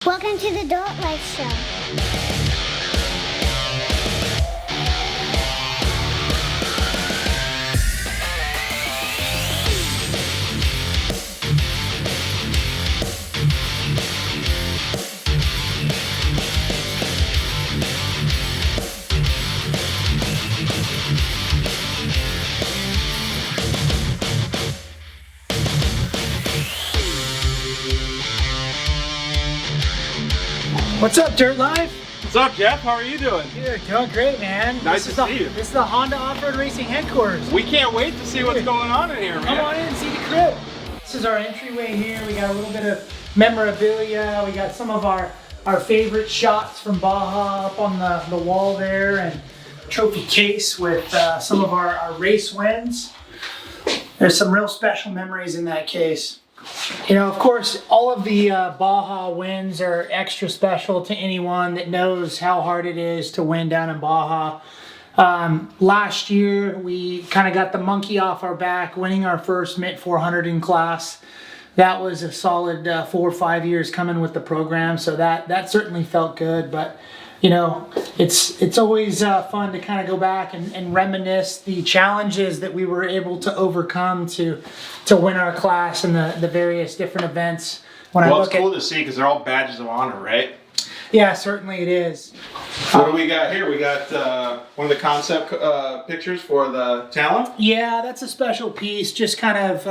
Welcome to the Adult Life Show. What's up, Dirt Life? What's up, Jeff? How are you doing? Dude, doing great, man. Nice to see you. This is the Honda Offroad Racing headquarters. We can't wait to see what's going on in here, man. Come on in and see the crib. This is our entryway here. We got a little bit of memorabilia. We got some of our favorite shots from Baja up on the wall there, and trophy case with some of our race wins. There's some real special memories in that case. You know, of course, all of the Baja wins are extra special to anyone that knows how hard it is to win down in Baja. Last year, we kind of got the monkey off our back, winning our first Mint 400 in class. That was a solid 4 or 5 years coming with the program, so that certainly felt good. But you know, it's always fun to kind of go back and reminisce the challenges that we were able to overcome to win our class and the various different events. Well, it's cool to see because they're all badges of honor, right? Yeah, certainly it is. What do we got here? We got one of the concept pictures for the Talon. Yeah, that's a special piece, just kind of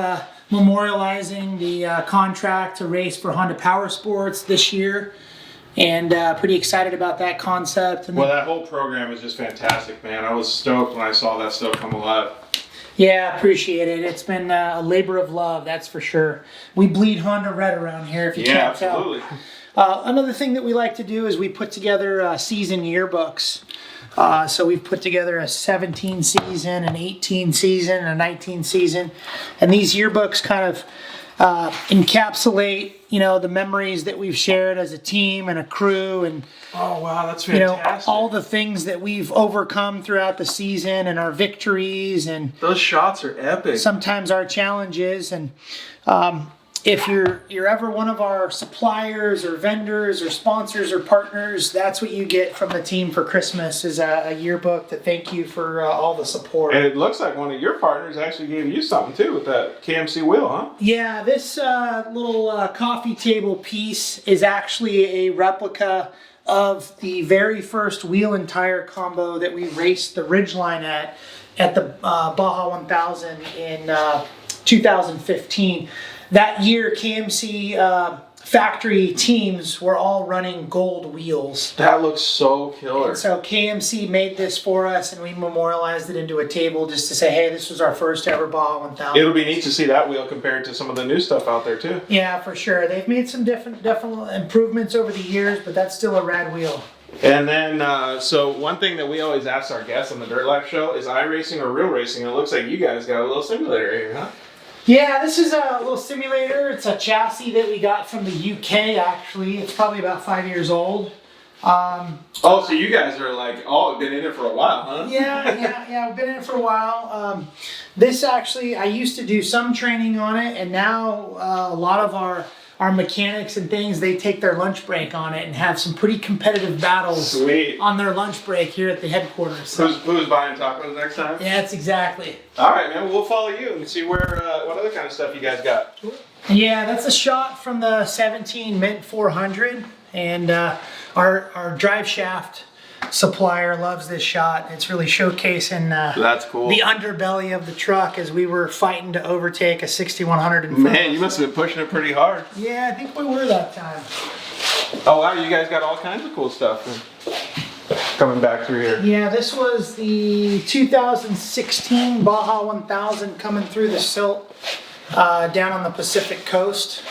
memorializing the contract to race for Honda Power Sports this year. And pretty excited about that concept. Well, that whole program is just fantastic, man. I was stoked when I saw that stuff come alive. Yeah, appreciate it. It's been a labor of love, that's for sure. We bleed Honda red around here, if you can't absolutely. tell. Another thing that we like to do is we put together season yearbooks. So we've put together a 17 season, an 18 season, and a 19 season. And these yearbooks kind of encapsulate, you know, the memories that we've shared as a team and a crew, and oh wow, that's fantastic. You know, all the things that we've overcome throughout the season and our victories, and those shots are epic. Sometimes our challenges. And if you're ever one of our suppliers or vendors or sponsors or partners, that's what you get from the team for Christmas, is a yearbook to thank you for all the support. And it looks like one of your partners actually gave you something too with that KMC wheel, huh? Yeah, this little coffee table piece is actually a replica of the very first wheel and tire combo that we raced the Ridgeline at the Baja 1000 in 2015. That year, KMC factory teams were all running gold wheels. That looks so killer. And so KMC made this for us, and we memorialized it into a table just to say, hey, this was our first ever Baja 1000. It'll be neat to see that wheel compared to some of the new stuff out there too. Yeah, for sure. They've made some definite improvements over the years, but that's still a rad wheel. And then, so one thing that we always ask our guests on the Dirt Life Show is iRacing or real racing? And it looks like you guys got a little simulator here, huh? Yeah, this is a little simulator. It's a chassis that we got from the UK, actually. It's probably about 5 years old. Oh, so you guys are like, been in it for a while, huh? Yeah, I've been in it for a while. This actually, I used to do some training on it, and now a lot of our mechanics and things, they take their lunch break on it and have some pretty competitive battles. Sweet. On their lunch break here at the headquarters. So. Who's buying tacos next time? Yeah, that's exactly. All right, man. We'll follow you and see what other kind of stuff you guys got. Yeah, that's a shot from the 17 Mint 400, and our drive shaft supplier loves this shot. It's really showcasing that's cool. The underbelly of the truck as we were fighting to overtake a 6100. Man, you must have been pushing it pretty hard. Yeah, I think we were that time. Oh wow, you guys got all kinds of cool stuff coming back through here. Yeah, this was the 2016 Baja 1000 coming through the silt down on the Pacific coast.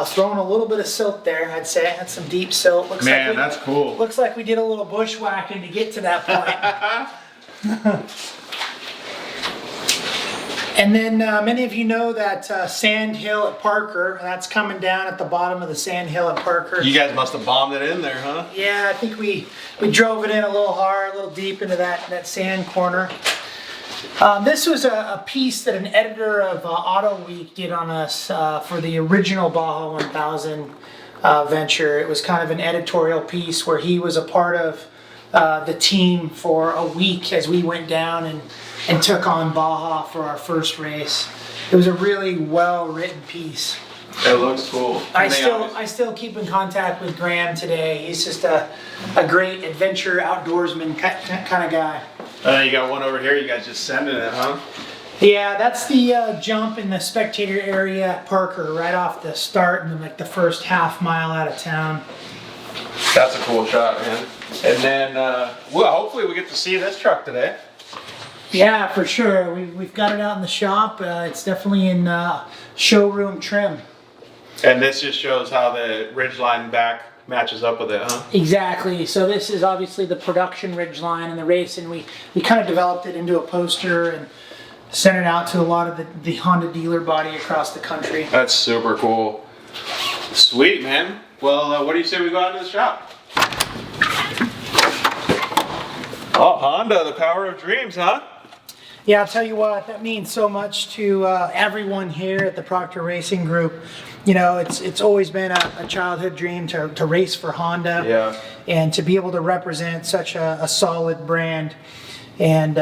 Throwing a little bit of silt there, I'd say. That's some deep silt. Man, that's cool. Looks like we did a little bushwhacking to get to that point. And then many of you know that sand hill at Parker. That's coming down at the bottom of the sand hill at Parker. You guys must have bombed it in there, huh? Yeah, I think we drove it in a little hard, a little deep into that sand corner. This was a piece that an editor of Auto Week did on us for the original Baja 1000 venture. It was kind of an editorial piece where he was a part of the team for a week as we went down and took on Baja for our first race. It was a really well-written piece. It looks cool. I still keep in contact with Graham today. He's just a great adventure outdoorsman kind of guy. You got one over here. You guys just sending it, huh? Yeah, that's the jump in the spectator area at Parker, right off the start and like the first half mile out of town. That's a cool shot, man. And then, well, hopefully we get to see this truck today. Yeah, for sure. We've got it out in the shop. It's definitely in showroom trim. And this just shows how the Ridgeline back matches up with it, huh? Exactly. So this is obviously the production Ridgeline and the race, and we kind of developed it into a poster and sent it out to a lot of the Honda dealer body across the country. That's super cool. Sweet, man. Well, what do you say we go out to the shop? Oh, Honda, the power of dreams, huh? Yeah, I'll tell you what, that means so much to everyone here at the Proctor Racing Group. You know, it's always been a childhood dream to race for Honda. Yeah. And to be able to represent such a solid brand. And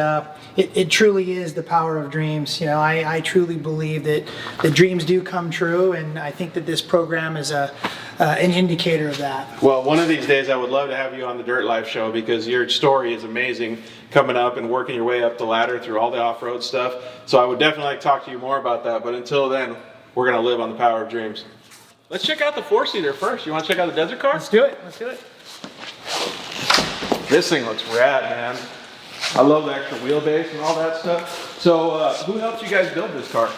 it truly is the power of dreams. You know, I truly believe that the dreams do come true, and I think that this program is an indicator of that. Well, one of these days I would love to have you on the Dirt Life show because your story is amazing, coming up and working your way up the ladder through all the off-road stuff. So I would definitely like to talk to you more about that, but until then, we're going to live on the power of dreams. Let's check out the four-seater first. You want to check out the Desert Car? Let's do it. Let's do it. This thing looks rad, man. I love the extra wheelbase and all that stuff. So who helped you guys build this car?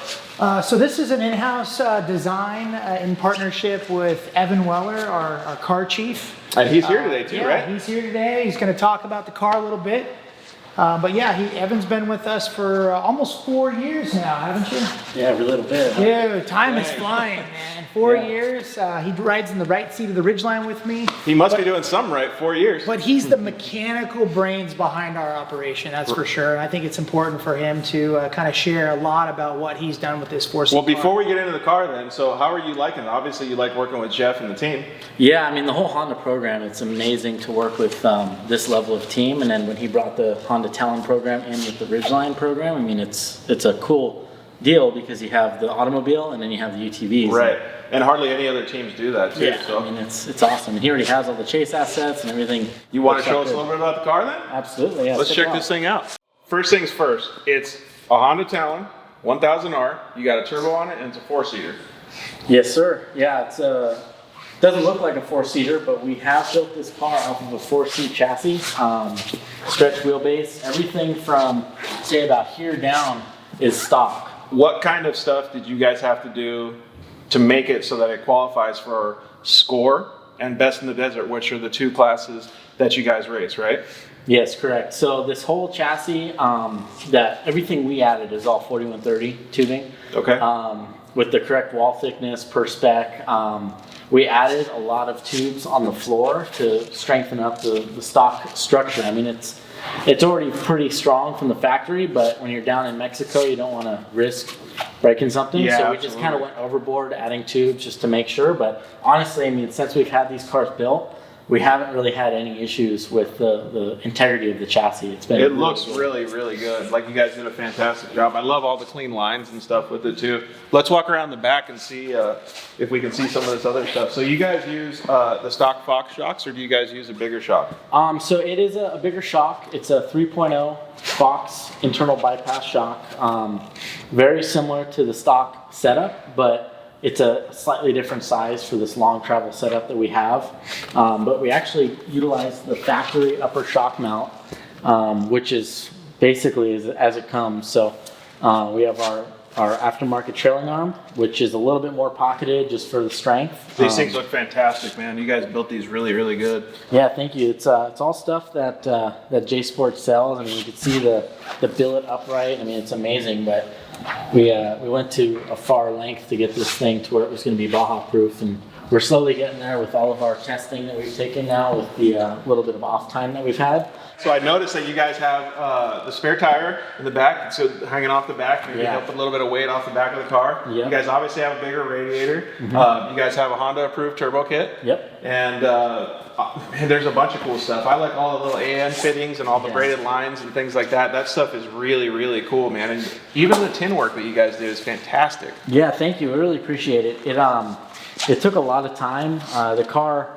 So this is an in-house design in partnership with Evan Weller, our car chief. And he's here today too, yeah, right? He's here today. He's going to talk about the car a little bit. But yeah, Evan's been with us for almost 4 years now, haven't you? Yeah, every little bit. Dude, time is flying, man. 4 years. He rides in the right seat of the Ridgeline with me. He must be doing something right, 4 years. But he's the mechanical brains behind our operation, that's for sure. And I think it's important for him to kind of share a lot about what he's done with this four-seat Well, before car. we get into the car then, so how are you liking it? Obviously you like working with Jeff and the team. Yeah, I mean, the whole Honda program, it's amazing to work with this level of team. And then when he brought the Honda Talon program in with the Ridgeline program, I mean, it's a cool deal because you have the automobile and then you have the UTVs. Right. And hardly any other teams do that too. Yeah, so. I mean, it's awesome. And he already has all the chase assets and everything. You want to show us a little bit about the car then? Absolutely, yeah. Let's check this thing out. First things first, it's a Honda Talon 1000R. You got a turbo on it and it's a four-seater. Yes, sir. Yeah, it's doesn't look like a four-seater, but we have built this car off of a four-seat chassis, stretch wheelbase. Everything from, say, about here down is stock. What kind of stuff did you guys have to do to make it so that it qualifies for Score and Best in the Desert, which are the two classes that you guys race, right? Yes, correct. So this whole chassis, that everything we added is all 4130 tubing. Okay. With the correct wall thickness per spec. We added a lot of tubes on the floor to strengthen up the stock structure. I mean, it's already pretty strong from the factory, but when you're down in Mexico, you don't want to risk breaking something. Yeah, so we just kind of went overboard adding tubes just to make sure. But honestly, I mean, since we've had these cars built, we haven't really had any issues with the integrity of the chassis. It looks really, really good. Like you guys did a fantastic job. I love all the clean lines and stuff with it too. Let's walk around the back and see if we can see some of this other stuff. So you guys use the stock Fox shocks, or do you guys use a bigger shock? So it is a bigger shock. It's a 3.0 Fox internal bypass shock. Very similar to the stock setup, but it's a slightly different size for this long travel setup that we have. But we actually utilize the factory upper shock mount, which is basically as it comes. So we have our aftermarket trailing arm, which is a little bit more pocketed just for the strength. These things look fantastic, man. You guys built these really, really good. Yeah, thank you. It's all stuff that JSport sells. I mean, you can see the billet upright. I mean, it's amazing, but we went to a far length to get this thing to where it was going to be Baja proof, and we're slowly getting there with all of our testing that we've taken now, with the little bit of off time that we've had. So I noticed that you guys have the spare tire in the back, so hanging off the back, maybe help a little bit of weight off the back of the car. Yep. You guys obviously have a bigger radiator. You guys have a Honda approved turbo kit. Yep. And there's a bunch of cool stuff. I like all the little AN fittings and all the braided lines and things like that. That stuff is really, really cool, man. And even the tin work that you guys do is fantastic. Yeah, thank you. I really appreciate it. It took a lot of time. The car,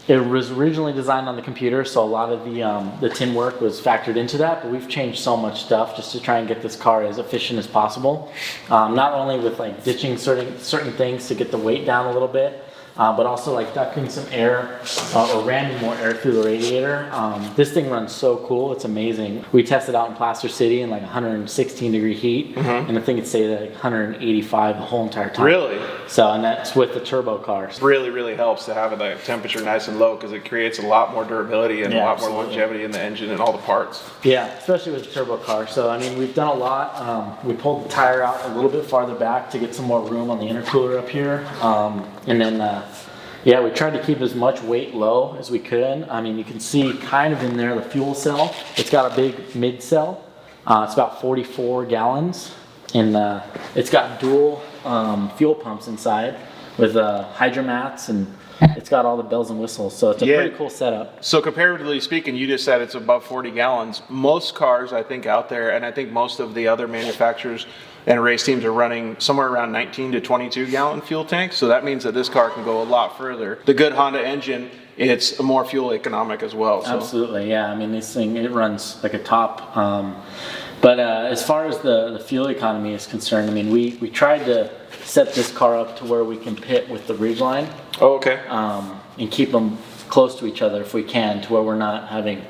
it was originally designed on the computer, so a lot of the tin work was factored into that, but we've changed so much stuff just to try and get this car as efficient as possible. Not only with like ditching certain things to get the weight down a little bit, but also like ducting some air or ramming more air through the radiator. This thing runs so cool, it's amazing. We tested out in Placer City in like 116 degree heat, and I think it stayed at like 185 the whole entire time. Really? So, and that's with the turbo cars. Really, really helps to have the temperature nice and low, because it creates a lot more durability and a lot more longevity in the engine and all the parts. Yeah, especially with the turbo car. So, I mean, we've done a lot. We pulled the tire out a little bit farther back to get some more room on the intercooler up here. And then, yeah, we tried to keep as much weight low as we could. I mean, you can see kind of in there the fuel cell. It's got a big mid cell. It's about 44 gallons. And it's got dual fuel pumps inside with hydromats, and it's got all the bells and whistles. So it's a pretty cool setup. So comparatively speaking, you just said it's above 40 gallons. Most cars, I think, out there, and I think most of the other manufacturers and race teams are running somewhere around 19 to 22 gallon fuel tanks. So that means that this car can go a lot further. The good Honda engine, it's more fuel economic as well. So. Absolutely, yeah. I mean, this thing, it runs like a top. But as far as the fuel economy is concerned, I mean, we tried to set this car up to where we can pit with the Ridgeline. Oh, okay. And keep them close to each other if we can, to where we're not having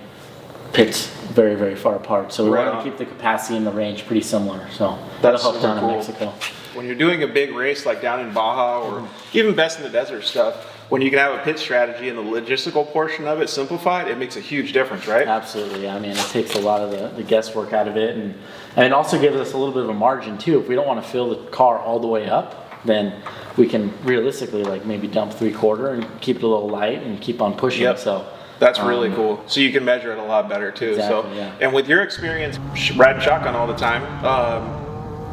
pits very, very far apart. So we want to keep the capacity and the range pretty similar. So that'll help down in Mexico. When you're doing a big race like down in Baja or even best in the desert stuff, when you can have a pit strategy and the logistical portion of it simplified, it makes a huge difference, right? Absolutely. I mean, it takes a lot of the guesswork out of it, and it also gives us a little bit of a margin too. If we don't want to fill the car all the way up, then we can realistically like maybe dump 3/4 and keep it a little light and keep on pushing. Yep. So that's really cool. So you can measure it a lot better too. Exactly, yeah. And with your experience riding shotgun all the time,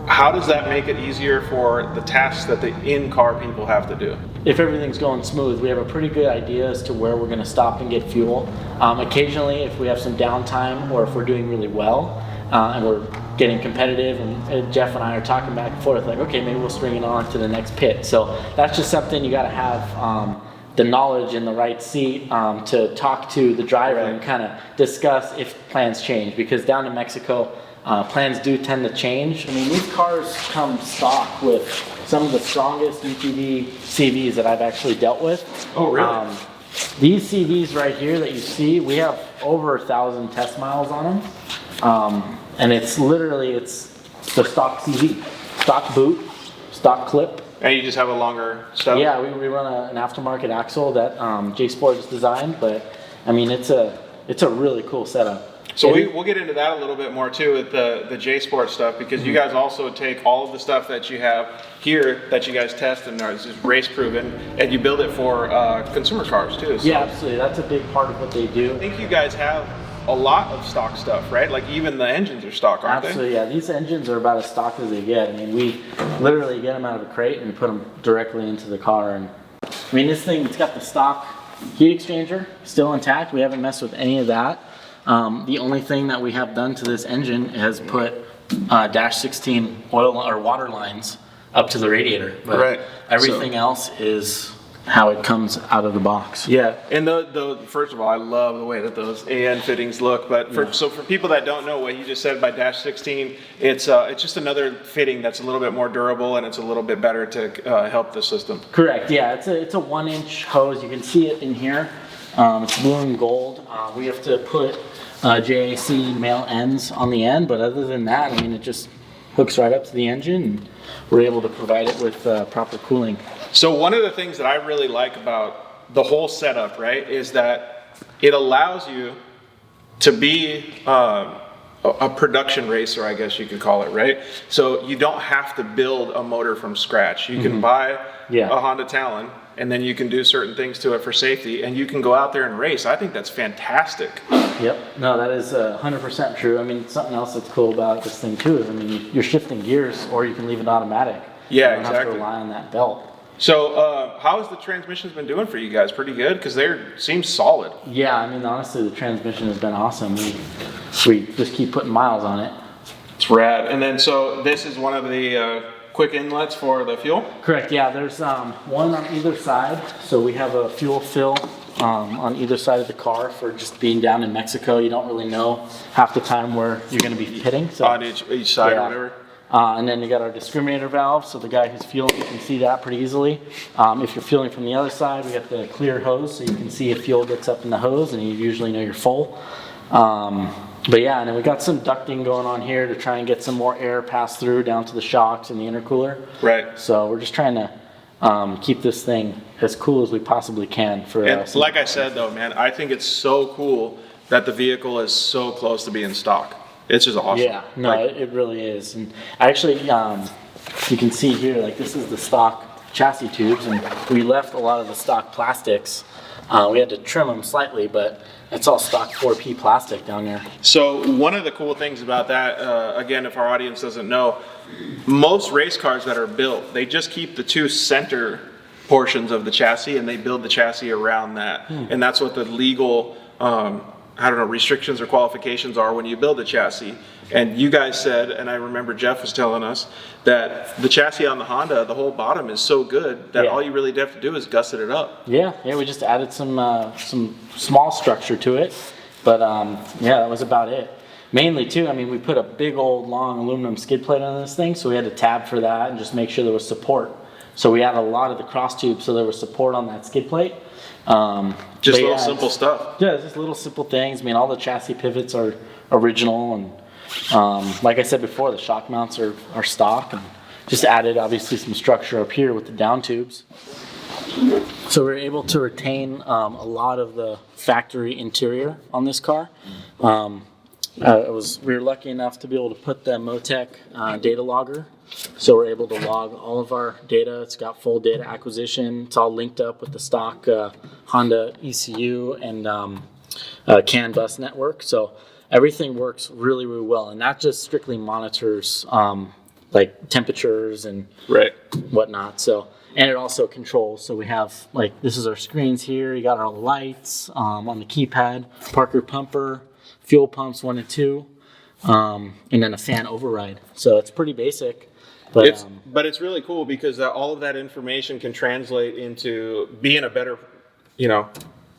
how does that make it easier for the tasks that the in-car people have to do? If everything's going smooth, we have a pretty good idea as to where we're going to stop and get fuel. Occasionally, if we have some downtime or if we're doing really well and we're getting competitive, and Jeff and I are talking back and forth, like, okay, maybe we'll string it on to the next pit. So that's just something you got to have the knowledge in the right seat to talk to the driver and kind of discuss if plans change, because down in Mexico, plans do tend to change. I mean, these cars come stock with some of the strongest UTV CVs that I've actually dealt with. Oh, really? These CVs right here that you see, we have over 1,000 test miles on them. And it's literally, it's the stock CV, stock boot, stock clip. And you just have a longer stuff? Yeah, we run an aftermarket axle that JSport has designed, but I mean, it's a really cool setup. So we'll get into that a little bit more too with the JSport stuff, because you guys also take all of the stuff that you have here that you guys test and are just race proven, and you build it for consumer cars too. So yeah, absolutely. That's a big part of what they do. I think you guys have a lot of stock stuff, right? Like even the engines are stock, aren't Absolutely, yeah. These engines are about as stock as they get. I mean, we literally get them out of a crate and put them directly into the car. And I mean, this thing, it's got the stock heat exchanger still intact. We haven't messed with any of that. The only thing that we have done to this engine is put dash 16 oil or water lines up to the radiator. But everything else is how it comes out of the box. Yeah, and the first of all, I love the way that those AN fittings look. But so for people that don't know what you just said by dash 16, it's just another fitting that's a little bit more durable and it's a little bit better to help the system. Correct. Yeah, it's a 1-inch hose. You can see it in here. It's blue and gold. We have to put JAC male ends on the end, but other than that, I mean, it just hooks right up to the engine, and we're able to provide it with proper cooling. So one of the things that I really like about the whole setup, right, is that it allows you to be a production racer, I guess you could call it, right? So you don't have to build a motor from scratch. You can buy a Honda Talon, and then you can do certain things to it for safety, and you can go out there and race. I think that's fantastic. Yep. No, that is 100% true. I mean, something else that's cool about this thing too is, I mean, you're shifting gears, or you can leave it automatic. Yeah, you don't have to rely on that belt. So how has the transmissions been doing for you guys? Pretty good, because they seem solid. Yeah, I mean, honestly, the transmission has been awesome. We just keep putting miles on it. It's rad. And then, so this is one of the quick inlets for the fuel? Correct, yeah. There's one on either side. So we have a fuel fill on either side of the car for just being down in Mexico. You don't really know half the time where you're going to be pitting. So, on each side or whatever? And then you got our discriminator valve, so the guy who's fueling, you can see that pretty easily. If you're fueling from the other side, we got the clear hose, so you can see if fuel gets up in the hose, and you usually know you're full. But yeah, and then we got some ducting going on here to try and get some more air passed through down to the shocks and the intercooler. Right. So we're just trying to keep this thing as cool as we possibly can. And like I said though, man, I think it's so cool that the vehicle is so close to being stock. It's just awesome. Yeah, no, it really is. And actually, you can see here, like this is the stock chassis tubes, and we left a lot of the stock plastics. We had to trim them slightly, but it's all stock 4P plastic down there. So one of the cool things about that, again, if our audience doesn't know, most race cars that are built, they just keep the two center portions of the chassis, and they build the chassis around that. And that's what the legal I don't know, restrictions or qualifications are when you build a chassis. And you guys said, and I remember Jeff was telling us, that the chassis on the Honda, the whole bottom is so good that all you really have to do is gusset it up. Yeah, we just added some small structure to it, but yeah, that was about it. Mainly too, I mean, we put a big old long aluminum skid plate on this thing, so we had to tab for that and just make sure there was support. So we added a lot of the cross tubes so there was support on that skid plate. Just little simple stuff. Yeah, just little simple things. I mean, all the chassis pivots are original, and like I said before, the shock mounts are stock, and just added obviously some structure up here with the down tubes. So we're able to retain a lot of the factory interior on this car. We were lucky enough to be able to put the Motec data logger. So we're able to log all of our data. It's got full data acquisition. It's all linked up with the stock Honda ECU and CAN bus network. So everything works really, really well. And that just strictly monitors like temperatures and whatnot. So, and it also controls. So we have, like, this is our screens here. You got our lights on the keypad, Parker pumper, fuel pumps 1 and 2, and then a fan override. So it's pretty basic. But it's really cool because all of that information can translate into being a better,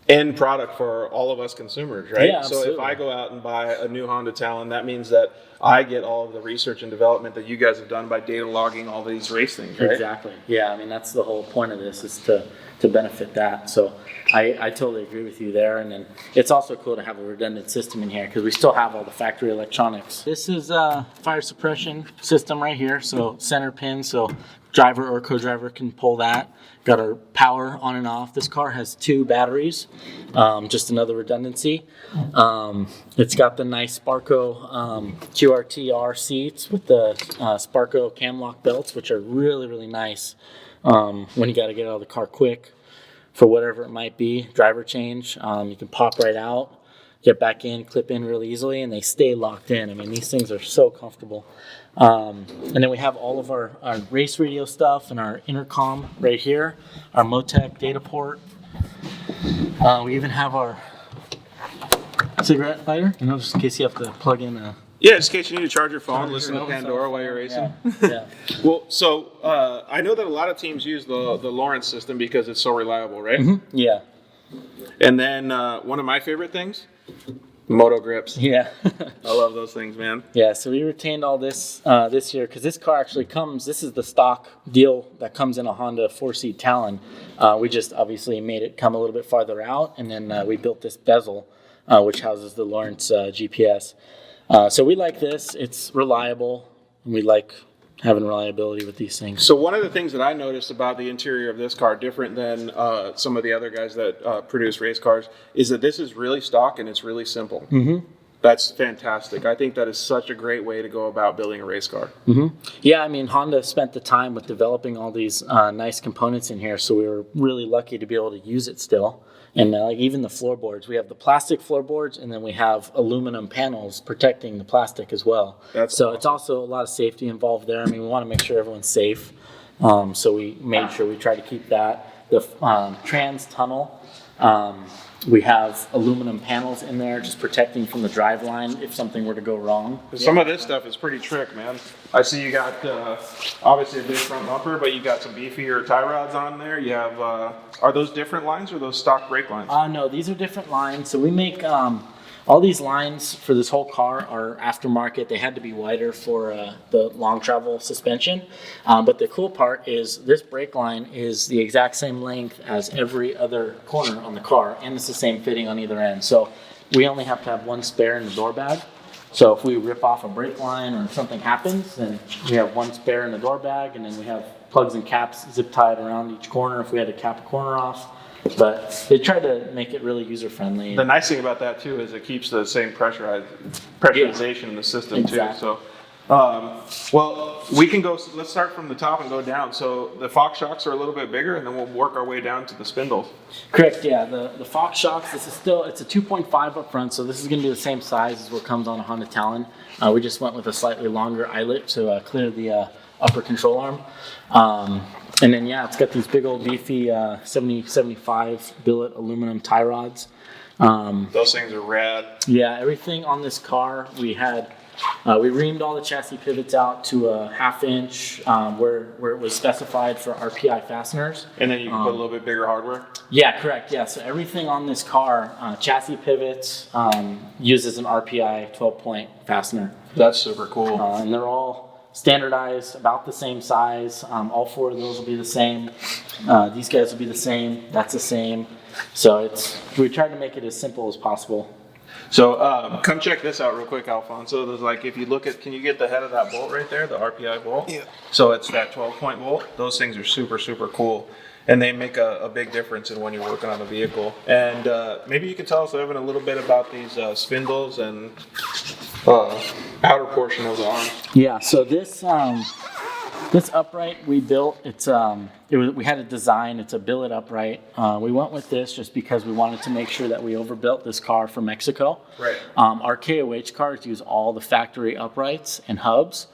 end product for all of us consumers, right? Yeah, so if I go out and buy a new Honda Talon, that means that I get all of the research and development that you guys have done by data logging all these race things, right? Exactly. Yeah, I mean, that's the whole point of this, is to benefit that. So I totally agree with you there. And then it's also cool to have a redundant system in here because we still have all the factory electronics. This is a fire suppression system right here. So center pin, so driver or co-driver can pull that. Got our power on and off. This car has 2 batteries, just another redundancy. It's got the nice Sparco QRTR seats with the Sparco cam lock belts, which are really, really nice when you got to get out of the car quick for whatever it might be. Driver change, you can pop right out, get back in, clip in really easily, and they stay locked in. I mean, these things are so comfortable. And then we have all of our race radio stuff and our intercom right here, our Motec data port. We even have our cigarette lighter, just in case you have to plug in a... Yeah, just in case you need to charge your phone, listen to Pandora while you're racing. Yeah. Well, so I know that a lot of teams use the Lawrence system because it's so reliable, right? Mm-hmm. Yeah. And then one of my favorite things, Moto Grips. Yeah. I love those things, man. Yeah, so we retained all this this year because this car actually comes, this is the stock deal that comes in a Honda 4-seat Talon. We just obviously made it come a little bit farther out, and then we built this bezel, which houses the Lawrence GPS. So we like this. It's reliable, and we like having reliability with these things. So one of the things that I noticed about the interior of this car, different than some of the other guys that produce race cars, is that this is really stock and it's really simple. Mm-hmm. That's fantastic. I think that is such a great way to go about building a race car. Yeah, I mean, Honda spent the time with developing all these nice components in here, so we were really lucky to be able to use it still. And like even the floorboards, we have the plastic floorboards, and then we have aluminum panels protecting the plastic as well. That's It's also a lot of safety involved there. I mean, we want to make sure everyone's safe, so we made sure we try to keep that. The trans tunnel. We have aluminum panels in there just protecting from the drive line if something were to go wrong. Some of this stuff is pretty trick, man. I see you got obviously a big front bumper, but you got some beefier tie rods on there. You have, are those different lines or those stock brake lines? No, these are different lines. So we make all these lines for this whole car are aftermarket. They had to be wider for the long travel suspension. But the cool part is this brake line is the exact same length as every other corner on the car, and it's the same fitting on either end. So we only have to have one spare in the door bag. So if we rip off a brake line or something happens, then we have one spare in the door bag, and then we have plugs and caps zip tied around each corner if we had to cap a corner off. But they try to make it really user friendly. The nice thing about that too is it keeps the same pressurization in the system too. So, well, we can go. Let's start from the top and go down. So the Fox shocks are a little bit bigger, and then we'll work our way down to the spindles. Correct. Yeah. The Fox shocks. It's a 2.5 up front, so this is going to be the same size as what comes on a Honda Talon. We just went with a slightly longer eyelet to clear the upper control arm. And then, yeah, it's got these big old beefy 70-75 billet aluminum tie rods. Those things are rad. Yeah, everything on this car, we reamed all the chassis pivots out to a 1/2 inch where it was specified for RPI fasteners. And then you can put a little bit bigger hardware? Yeah, correct. Yeah, so everything on this car, chassis pivots, uses an RPI 12-point fastener. That's super cool. And they're all standardized, about the same size. All 4 of those will be the same. These guys will be the same. That's the same. So we tried to make it as simple as possible. So come check this out real quick, Alfonso. There's like, if you look at, can you get the head of that bolt right there, the RPI bolt? Yeah. So it's that 12-point bolt. Those things are super, super cool. And they make a big difference in when you're working on a vehicle. And maybe you can tell us, Evan, a little bit about these spindles and outer portion of the arm. Yeah, so this upright we built, we had a design, it's a billet upright. We went with this just because we wanted to make sure that we overbuilt this car for Mexico. Right. Our KOH cars use all the factory uprights and hubs.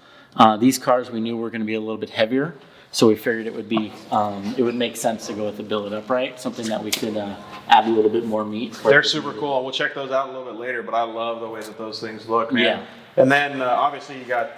These cars we knew were going to be a little bit heavier, so we figured it would make sense to go with the billet upright, something that we could add a little bit more meat. They're super cool. We'll check those out a little bit later, but I love the way that those things look, man. Yeah. And then obviously you got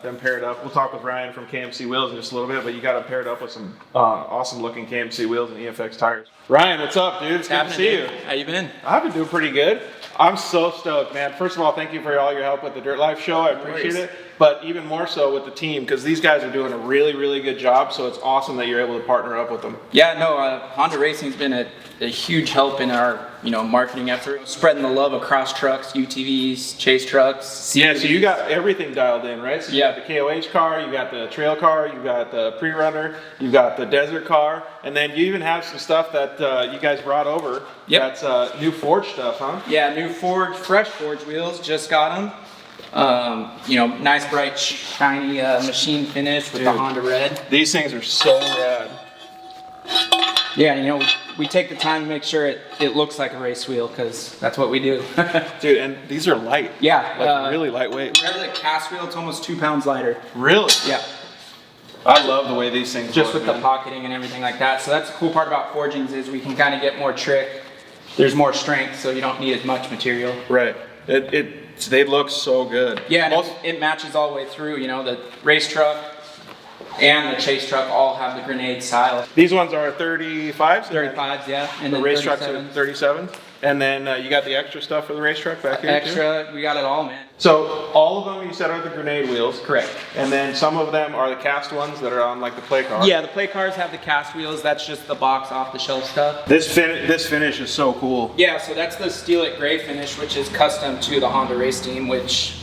them paired up. We'll talk with Ryan from KMC Wheels in just a little bit, but you got them paired up with some awesome looking KMC wheels and EFX tires. Ryan, what's up, dude? It's good to see you. How you been? I've been doing pretty good. I'm so stoked, man. First of all, thank you for all your help with the Dirt Life show. I appreciate it. But even more so with the team, because these guys are doing a really, really good job. So it's awesome that you're able to partner up with them. Yeah, no, Honda Racing's been a huge help in our marketing effort, spreading the love across trucks, UTVs, chase trucks. CVs. Yeah, so you got everything dialed in, right? So you Yeah. got the KOH car, you got the trail car, you got the Pre-Runner, you got the desert car, and then you even have some stuff that you guys brought over. Yep. That's new forged stuff, huh? Yeah, new fresh forged wheels, just got them. Nice bright shiny machine finish with the Honda red. These things are so rad. Yeah, we take the time to make sure it looks like a race wheel, because that's what we do. Dude, and these are light. Yeah. Like really lightweight. Compared to the cast wheel, it's almost 2 pounds lighter. Really? Yeah. I love the way these things Just look, with the man. pocketing and everything like that. So that's the cool part about forgings is we can kind of get more trick. There's more strength, so you don't need as much material. Right. They look so good. Yeah, and it matches all the way through. The race truck and the chase truck all have the grenade style. These ones are 35s? 35s, yeah. And The then race trucks are 37s. 37. And then you got the extra stuff for the race truck back here too? Extra, we got it all, man. So all of them you said are the grenade wheels. Correct. And then some of them are the cast ones that are on like the play car. Yeah, the play cars have the cast wheels. That's just the box off the shelf stuff. This finish is so cool. Yeah, so that's the Steel It Gray finish, which is custom to the Honda Race Team, which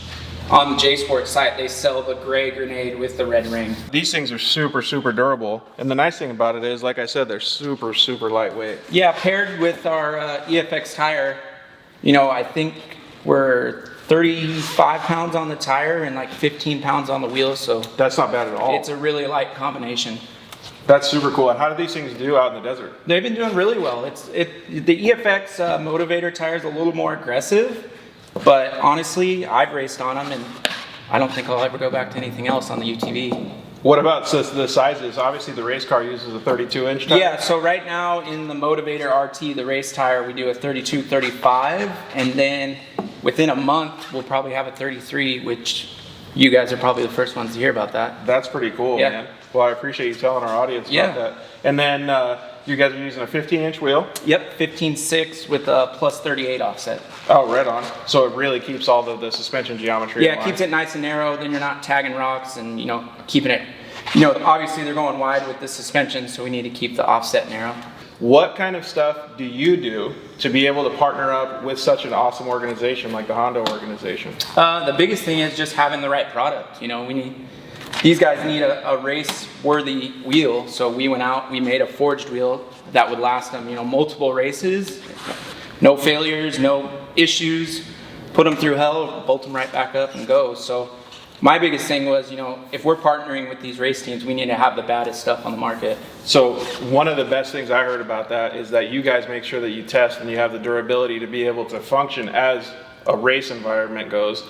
on the JSport site, they sell the gray grenade with the red ring. These things are super, super durable. And the nice thing about it is, like I said, they're super, super lightweight. Yeah, paired with our EFX tire, I think we're 35 pounds on the tire and like 15 pounds on the wheels, so That's not bad at all. it's a really light combination. That's super cool. And how do these things do out in the desert? They've been doing really well. The EFX Motivator tire is a little more aggressive, but honestly, I've raced on them and I don't think I'll ever go back to anything else on the UTV. What about the sizes? Obviously, the race car uses a 32-inch tire. Yeah, so right now in the Motivator RT, the race tire, we do a 32-35, and then within a month, we'll probably have a 33, which you guys are probably the first ones to hear about that. That's pretty cool, Yeah. man. Well, I appreciate you telling our audience Yeah. about that. And then you guys are using a 15-inch wheel? Yep, 15.6 with a plus 38 offset. Oh, right on. So it really keeps all the suspension geometry Yeah, in it line. keeps it nice and narrow, then you're not tagging rocks and, keeping it, obviously they're going wide with the suspension, so we need to keep the offset narrow. What kind of stuff do you do to be able to partner up with such an awesome organization like the Honda organization? The biggest thing is just having the right product. These guys need a race-worthy wheel, so we went out, we made a forged wheel that would last them, multiple races, no failures, no issues, put them through hell, bolt them right back up and go. So my biggest thing was, if we're partnering with these race teams, we need to have the baddest stuff on the market. So one of the best things I heard about that is that you guys make sure that you test and you have the durability to be able to function as a race environment goes.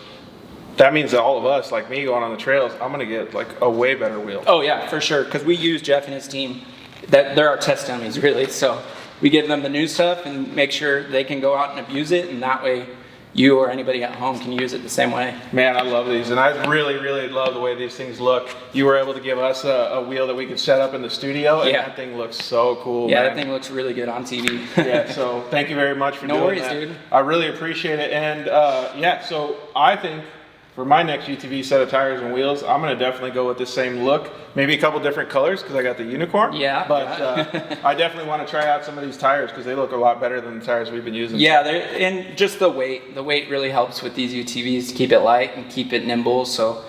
That means that all of us, like me going on the trails, I'm going to get like a way better wheel. Oh yeah, for sure, because we use Jeff and his team. They're our test dummies, really. So we give them the new stuff and make sure they can go out and abuse it, and that way you or anybody at home can use it the same way. Man, I love these, and I really, really love the way these things look. You were able to give us a wheel that we could set up in the studio, and Yeah. that thing looks so cool, Yeah, man. that thing looks really good on TV. Yeah, so thank you very much for No doing worries, that. dude. I really appreciate it, and yeah, so I think for my next UTV set of tires and wheels, I'm going to definitely go with the same look. Maybe a couple different colors because I got the unicorn. Yeah, But yeah. I definitely want to try out some of these tires because they look a lot better than the tires we've been using. Yeah, and just the weight. The weight really helps with these UTVs to keep it light and keep it nimble. So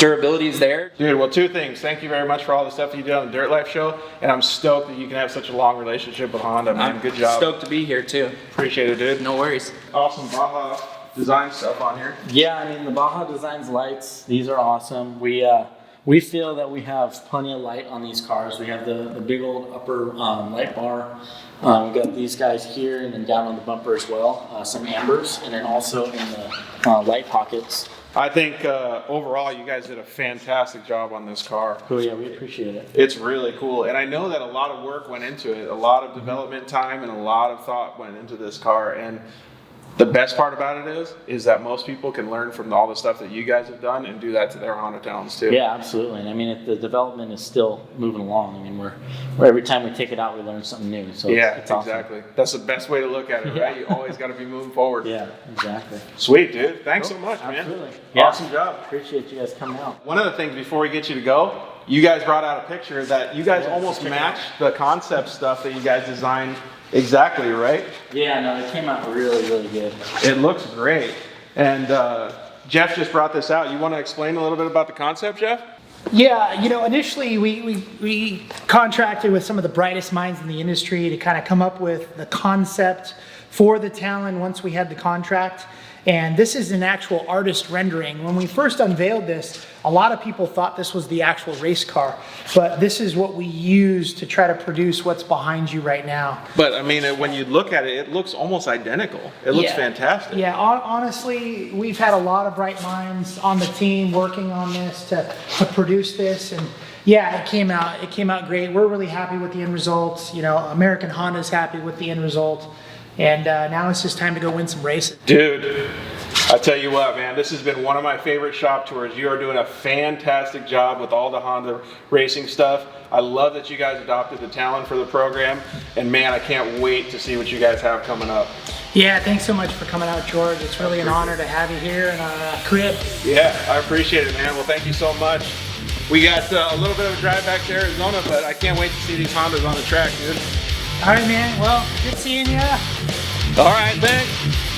durability is there. Dude, well, two things. Thank you very much for all the stuff that you did on the Dirt Life show, and I'm stoked that you can have such a long relationship with Honda, man. I'm Good job. Stoked to be here too. Appreciate it, dude. No worries. Awesome Baja design stuff on here. Yeah, I mean the Baja Designs lights, these are awesome. We feel that we have plenty of light on these cars. We have the big old upper light bar. We got these guys here and then down on the bumper as well. Some ambers, and then also in the light pockets. I think overall you guys did a fantastic job on this car. Oh yeah, we appreciate it. It's really cool, and I know that a lot of work went into it, a lot of development time and a lot of thought went into this car, and the best part about it is that most people can learn from all the stuff that you guys have done and do that to their Honda Talons too. Yeah, absolutely. And I mean, the development is still moving along. I mean, we're every time we take it out, we learn something new. So Yeah, it's awesome. exactly. That's the best way to look at it, right? You always got to be moving forward. Yeah, exactly. Sweet, dude. Thanks so much, man. Absolutely. Yeah. Awesome job. Appreciate you guys coming out. One of the things before we get you to go, you guys brought out a picture that you guys almost matched the concept stuff that you guys designed exactly, right? Yeah, no, it came out really, really good. It looks great. And Jeff just brought this out. You want to explain a little bit about the concept, Jeff? Yeah, initially we contracted with some of the brightest minds in the industry to kind of come up with the concept for the Talon once we had the contract. And this is an actual artist rendering. When we first unveiled this, a lot of people thought this was the actual race car, but this is what we use to try to produce what's behind you right now. But I mean, when you look at it, it looks almost identical. It looks fantastic. Yeah, honestly, we've had a lot of bright minds on the team working on this to produce this, and yeah, it came out great. We're really happy with the end results. American Honda's happy with the end result. And now it's just time to go win some races. Dude, I tell you what, man, this has been one of my favorite shop tours. You are doing a fantastic job with all the Honda racing stuff. I love that you guys adopted the Talon for the program. And man, I can't wait to see what you guys have coming up. Yeah, thanks so much for coming out, George. It's really an honor to have you here in our crib. Yeah, I appreciate it, man. Well, thank you so much. We got a little bit of a drive back to Arizona, but I can't wait to see these Hondas on the track, dude. All right, man. Well, good seeing you. All right, thanks.